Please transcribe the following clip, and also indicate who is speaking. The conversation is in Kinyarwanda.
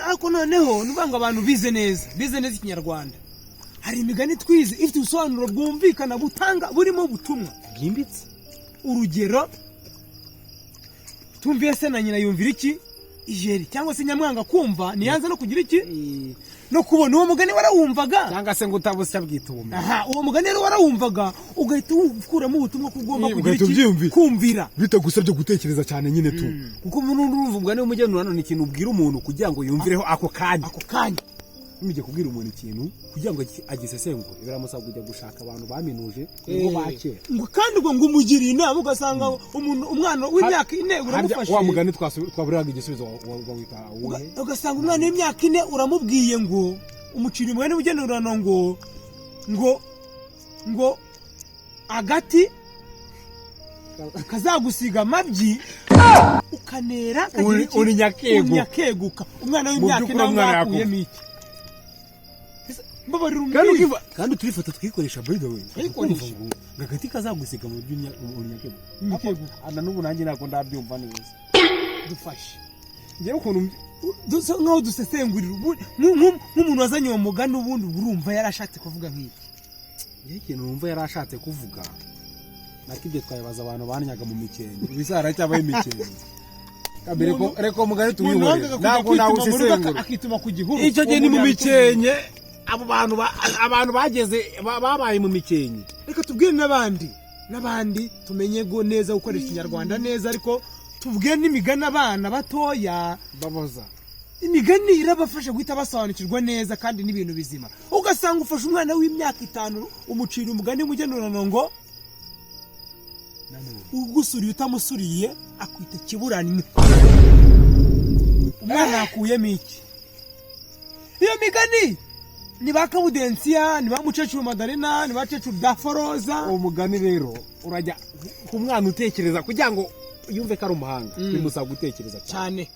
Speaker 1: ariko noneho nubanga abantu bize neza ikinyarwanda hari imigani twize ifite ubusobanuro bwumvikana butanga burimo butumwa bwimbitse urugero tumviye se na nyina yumvira iki ijeri cyangwa se nyamwanga kumva niyanza no kugira iki no kubona uwo mugani warawumvaga
Speaker 2: cyangwa se ngo utabusya bwitubume
Speaker 1: uwo mugani rero warawumvaga ugahita ukuramo ubutumwa kugomba kugira iki kumvira
Speaker 2: bitagusabye gutekereza cyane nyine tu kuko umuntu urumva umugani w'umugenuro hano ni ikintu ubwira umuntu kugira ngo yumvireho ako kanya nimujye kubwira umuntu ikintu kugira ngo agisesengure biramusaba kujya gushaka abantu baminuje ngo bakera
Speaker 1: ngo kandi ngo umugiriye inama ugasanga umwana w'imyaka 4 uramufashe
Speaker 2: wa mugani twaburaga igisubizo wita
Speaker 1: ugasanga umwana w'imyaka 4 uramubwiye ngo umuciri umugani ugenurano ngo agati kazagusiga amabyi ukanera
Speaker 2: uri
Speaker 1: nyakeguka umwana w'imyaka 4 akuyemo iki
Speaker 2: kandi turifata twikoresha by the way gagati kazagusiga mu nyakego ana n'ubu nanjye nako ndabyumva neza
Speaker 1: dufashe
Speaker 2: ngewe ukuntu
Speaker 1: nkaho dusesengurira nk'umuntu wazanye uwo mugani ubundi urumva yarashatse kuvuga nk'iki
Speaker 2: ngewe ikintu numva yarashatse kuvuga nakibye twayibaza abantu banyaga mu mikenke bizara cyabaye imikenke reko mugani tuyihore ntabwo nawe usesengura
Speaker 1: akituma ku gihuru
Speaker 2: icyo gihe ni mu mikenke abo abantu bageze babaye mu mikenke
Speaker 1: reka tubwire n'abandi tumenye go neza gukoresha ikinyarwanda neza ariko tubwire n'imigani abana batoya
Speaker 2: baboza
Speaker 1: imigani irabafasha guhita basobanukirwa neza kandi n'ibintu bizima ugasanga ufashe umwana w'imyaka 5 umucira umugani mugenurano ngo ugusuriye utamusuriye akwita kiburani umwana akuyemo iki iyo migani ni bakabudensiya ni bamucecuru Madarena ni bacecuru Daforoza
Speaker 2: umugani rero urajya ku mwana utekereza kugira ngo yumve ko ari umuhanga bimusaba gutekereza
Speaker 1: cyane